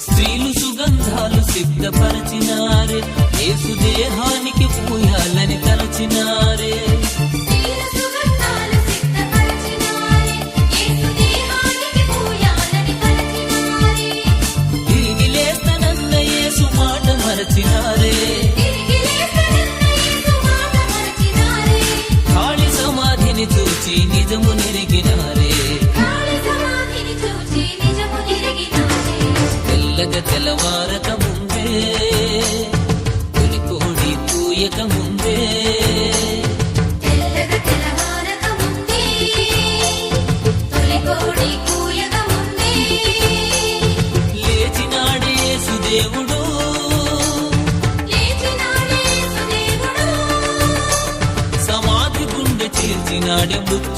స్త్రీలు సుగంధాలు సిద్ధపరచినారే, యేసు దేహానికి పూయాలని తలచినారే. తిరిగి లేస్తనన్న యేసు మాట మరచినారే, ఖాళీ సమాధిని చూచి నిజము నెరిగినారే. తెల్లగ తెల్లవారక ముందే, తొలి కోడి కూయక ముందే, లేచినాడే యేసు దేవుడు, సమాధి గుండె చీల్చినాడే మృత్యు